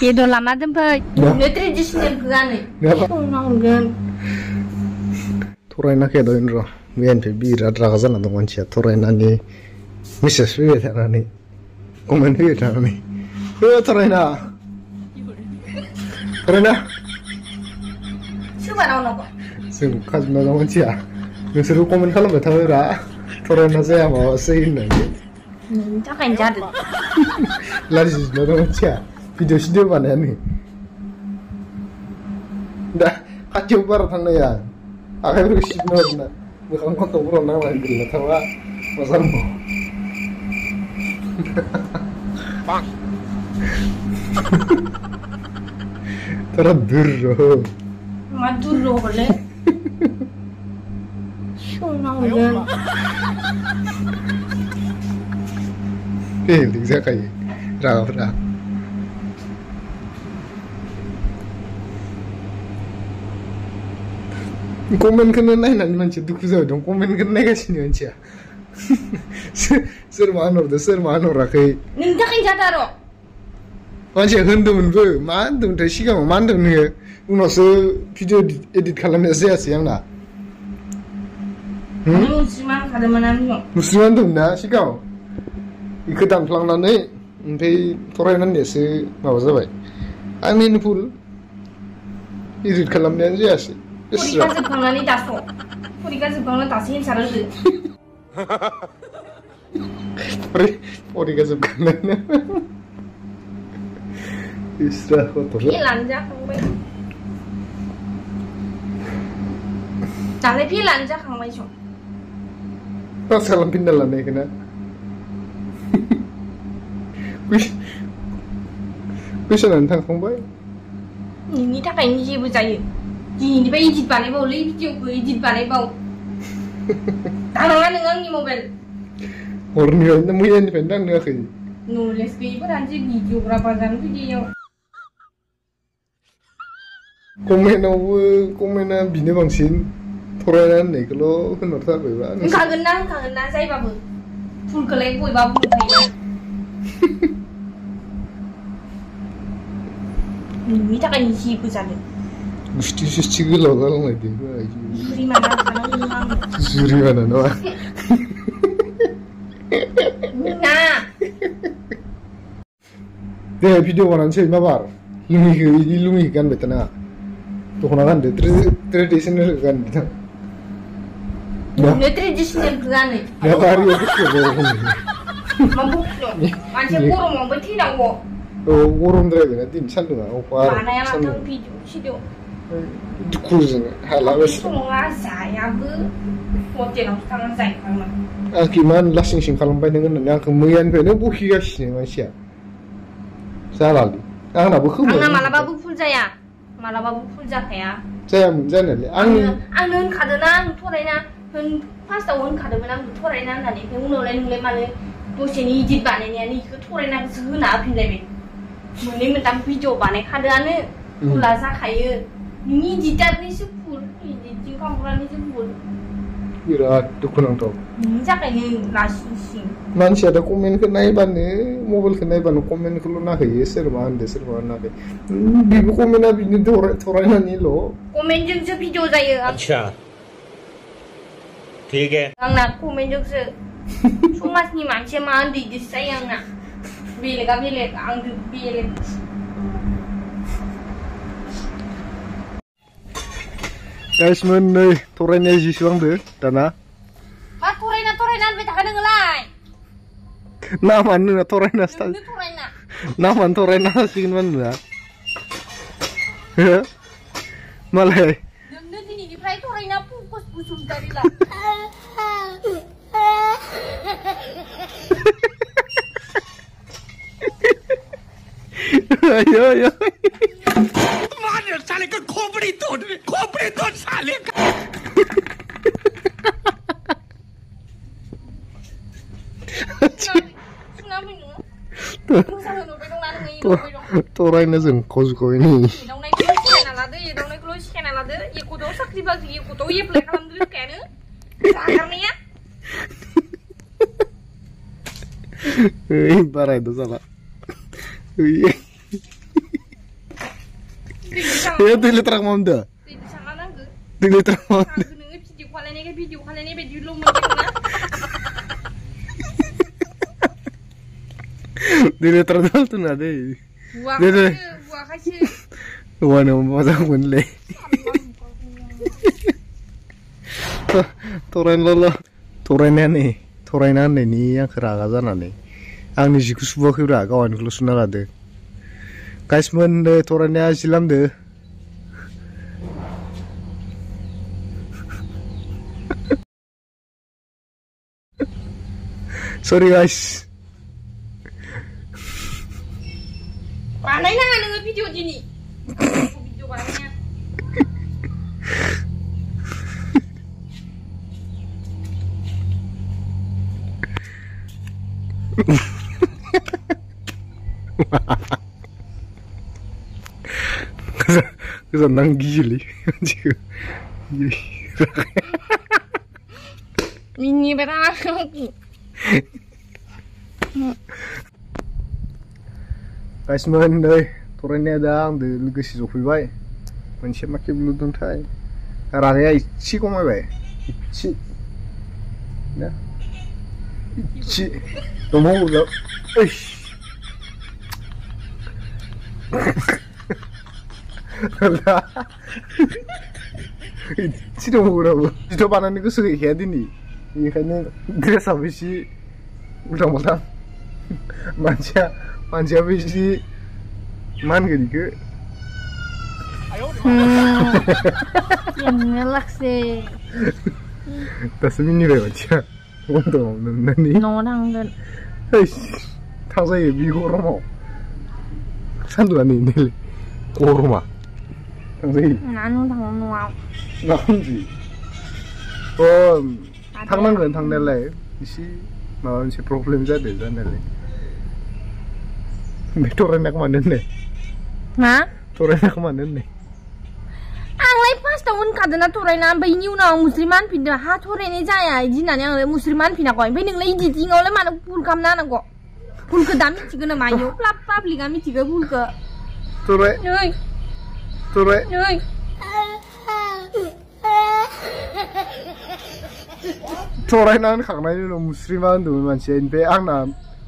Bedo lama dompet. Ini tradisional gane. Nonggan. Toraina kedo inro. Mian pe bira dragazan adong ancia toraina ni. Mrs. Vietana ni. Komen Vietana ni. Toraina. Toraina. Siapa orang apa? Sing kazna adong ancia. Nusuru komen kalam betawira. Toraina saya mau sein nanti. Jangan jadi. Lari sih adong ancia. Video mana nih? Dah kacau banget tanah ya. Akhirnya bersih banget. Bukan kau tahu orang nama gila, tahu pasal mo. Bang. Teradur. Madur boleh. Nonggan. Bisa kayak raga. Komen kena naik nanti macam tu kusau dong. Komen kena naik sini macam. Ser manor rakai. Ninja kan jatuh ro. Macam hendak menurut, mandum tersi kamu mandum ni. Unos video edit kalamnya saya siang na. Musliman kada mana ni? Musliman tu na si kamu. Ikutan pelang nane, sampai torai nane se apa sahaja. I mean full edit kalamnya saya sih. Purikan sebangla ni taso. Purikan sebangla tasin saral tu. Purikan sebangla ni. Isra kotor. Pilanja kang bay. Tapi pilanja kang bay so. Tak salam pindah lah ni kena. Bisa nantang kang bay. Ini tak kain ni je berjaya. Ini bayi edit balik bau, lagi video ko edit balik bau. Tangan dengan ni mobile. Orang ni orang nemu yang pendang ni aku. Nulis ke ibu nanti video berapa jam video. Komen bini bangsin. Toranan ni kalau kenal tak berapa. Kangen saya babu. Full kelai boy babu kaya. Ini tak kain ni berjaya. Mesti cikgu lokal lagi. Suri mana no? Nah. Deh video mana sih mabar? Lungi kan betana. Tu kena kan tradisional kan betana. Ini tradisional kan ni. Ya hari itu kau. Mampu tu. Macam kurung mampu tidak wo. Oh kurung deh nanti santu na. Mana yang matang video sido. Kuzin halawes. Semua saya ber, hotel tangan saya mana. Akiman lasing kalam bay dengan yang kemudian pernah buki kasih macam. Salah li. Nak buku. Malah babu full saya. Malah babu full saya. Saya mana li. Nun kadena thorainya. Pas tahun kadena thorainya nanti. Mulai mana. Dosen edit balik ni ke thorainya sehuna pinjai. Mulai mentang video balik kadena. Pula saya. Ini jidat ni sepul, ini jingkampuran ni sepul. Kira dukunang tau. Ini cakap ni nasi. Nanti ada komen kenai ban ni, mobil kenai ban komen kalau nak ye serban nak. Bibu komen abi ni torai ni lo. Komen jeng se video saya. अच्छा, ठीक है. Ang nak komen jeng se. Cuma ni macam mana di saya nak. Bilik, ang bilik. Guys, mana torainya jisuang deh, dana. Toraina, beta kada ngelai. Nama mana toraina stal. Toraina. Nama toraina sih mana? Ya, malah. Nanti ni di prai toraina pukos busum dari lah. Ayo. मार साले का खोपड़ी तोड़ साले का. Toraina sih kau ini. बारायद' जाला दै लेथ्राखौ मा होनदों दै लेथ्राखौ मा होनदों भिडिअ खालायनाय बायदिल' मोनदों दै लेथ्रा जालथ'ना दै बुवाखायसो औवानो मोजां मोनलै थरायनाया थरायना होननायनि आंखौ रागा जानानै आंनि जिखौ सुबाखैब्रा गावानिखौल' सुना लादो गाइसमोन थरायनाया जि लामदो सरि गाइस बानायनाङा नोङो भिडिअ दिनै भिडिअ बानायनाया गोजान नां गियोलै मानसिखौ मिनिबाय गाइसमोन नै थरायनाया दा आंदो लोगोसे जफैबाय मोनसे मा खेबलुदोंथाय रागाया इसे खमायबाय इसे ना इसे दंबावो इसे दंबावो जिथ' बानायनो गोसो गैखाया दिनै बेनिखायनो ड्रेसाबो एसे उल्टां फाल्टां मानसियाबो एसे मा होनगोन बेखौ दासो मिनिबाय मानसिया बन्द'आव नुनानै न'आव थांगोन थांजायो बे गरमाव सान्दुंआ नैलै गरमा थांजायो न'आव न'आव नांजि थांनांगोन थांनायालाय एसे माबा मोनसे प्रब्लेम जादों जानायालाय बे थरायनायखौ मानो होननाय मा थरायनायखौ मानो होननाय आंलाय फार्स्टआव होनखादोंना थरायना ओमफ्राय बेनि उनाव मुस्लिमान फिनदों हा थरायनाय जाया बिदि होननानै आं मुस्लिमान फिनाखौ ओमफ्राय नोंलाय इडिटिंआवलाय मानो भुल खालामना होनांगौ भुलखौ दा मिथिगौ नामा इयाव पाब्लिकआ मिथिगौ भुलखौ थरायना होनखांनायनि उनाव मुस्लिमा होनदोंमोन मानसिया ओमफ्राय आंना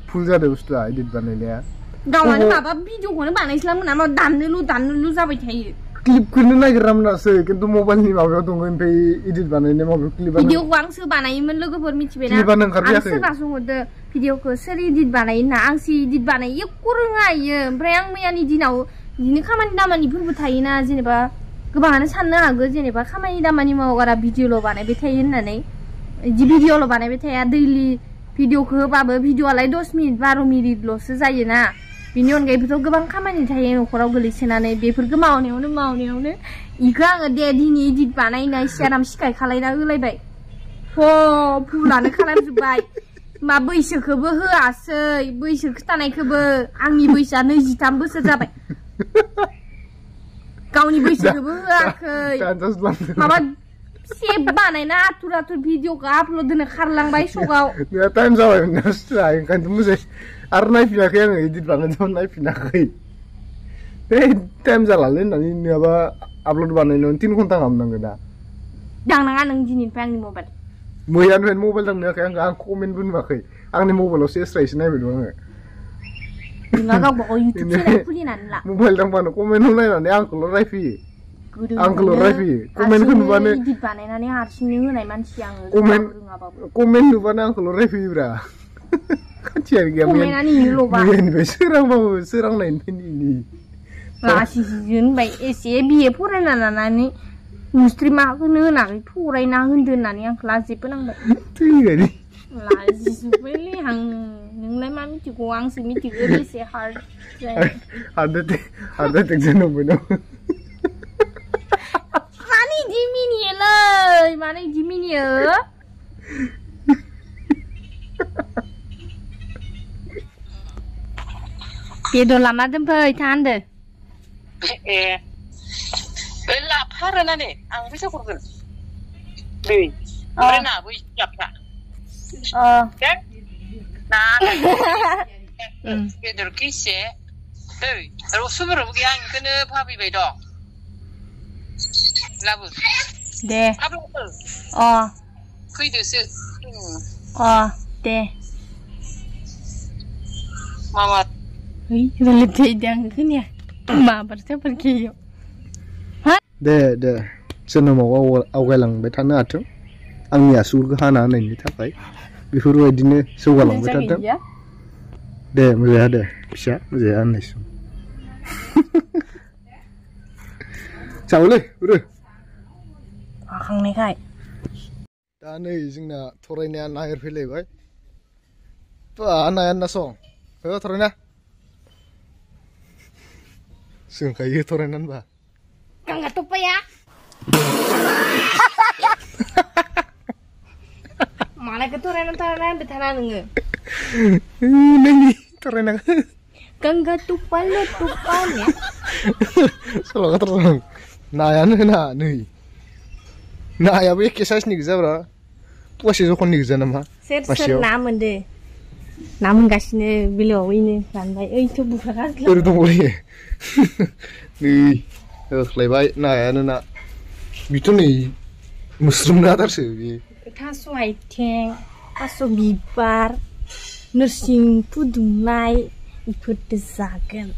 भुल जादों बुस्थुआ इडिट बानायनाया गावनो माबा भिडिअखौनो बानायस्लामोन नामा दाननोल' जाबाय थायो क्लिपखौनो नागिरामोनासो खिन्थु मबाइलनि माबायाव दङ ओमफ्राय इडिट बानायनाय माबायाव क्लिप भिडिअखौ आंसो बानायोमोन लोगोफोर मिथिबायना आं सोरनासोहरदो भिडिअखौ सोर इडिट बानायो होनना आंसो इडिट बानायो एख' रोङा इयो ओमफ्राय आं मैयानि दिनाव बिदिनो खामानि दामानिफोरबो थायोना जेनेबा गोबाङानो साननो हागौ जेनेबा खामानि दामानि मावगारा भिडिअल' बानायबाय थायो होननानै बिदि भिडिअल' बानायबाय थाया दैलि भिडिअखौ होबाबो भिडिअआलाय 10 मिनिट 12 मिनिटल'सो जायोना बिनि अनगायैबोथ' गोबां खामानि थायो न'खराव गोलैसोनानै बेफोरखौ मावनायावनो इखौ आङो दे दिनै इडिट बानायनाय सियाराम सिखाय खालायना होलायबाय भुलानो खालामजोब्बाय मा बैसोखौबो होआसै बैसो खिथानायखौबो आंनि बैसोआ 23 बोसोर जाबाय गावनि बैसोखौबो होआखै माबा सेब बानायना आथुर भिडिअखौ आपल'ड होनो खारलांबाय सगाव टाइम जाबायमोन ना ओंखायनोथ' मोजां आरो नायफिनाखै आङो इडिट बानायनायाव नायफिनाखै टाइम जालालै होननानै नङाबा आपल'ड बानायनायाव 3 घन्टा गाहामनांगौ दा दांनाङा नों दिनैनिफ्राय आंनि मबाइल मैयानिफ्राय मबाइल दांनोयाखै आं कमेन्टबो नुवाखै आंनि मबाइलावसो एस्रायसो नायबाय दं आङो नोंहा गावबा गाव इउटुब चेनेल खुलिनानै ला मबाइल दांबानो कमेन्टआव नायनानै आंखौल' रायफैयो कमेन्टखौ नुबानो इडिट बानायनानै हारसिंनो होनाय मानसि आङो कमेन्ट नुबानो आंखौल' रायफैयोब्रा खाथियानो गैया मैयानिफ्राय सोरांनायनिफ्राय लासिसो होनबाय एसे बिए फरायना लानानै मुस्लिमाखौनो होनाखै थरायना होनदो होननानै आंखौ लाजिबो नांबाय लाजिजोब्बायलै आं नोंलाय मा मिथिगौ आंसो मिथिगौ बेसे हार्ड एटेक जानांबाय ना मानो इदि मिनियो बेदर लामा दोनफै था होनदो लाफा आरोना आं फैसा हरगोन दै ओमफ्राय नाबो जाबथा बेदरखौ एसे दै रसुमरबो गैया आंखौनो भाबिबाय दं लाबो दे भाबलाबो अ फैदोसो दे मामा Ui, relate dang kan ya. Ma bersa pergi yuk. दे जोनोमाव आवगायलांबाय थानो हाथों आंनि आसुगुरखौ हाना होनायनि थाखाय बेफोरबायदिनो जौगालांबाय थाथों दे मोजाङा दे फिसा मोजाङा होननायसो जाबायलै बुरो हाखांनायखाय दा नै जोंना थरायनाया नागिरफैलायबाय बा नाया ना सं हो थरायना जोंखायो थरायनानै बा Kang tuh ya. Malah keturunan betana nge. Nani teranak. Kang tupan ya. Selalu terang. Nayan na nih. Nah ya be kisah nih gizabra. Tuh sih zokon nih gizana Ser namun deh. Namun kasihnya beliau ini sampai itu bukan. Itu boleh. Nih. Kelebay, nah ya nana, itu nih, mushroom nggak terus ya? Tasu aiteng, tasu bibar, nursing pudunai, ikut desakan.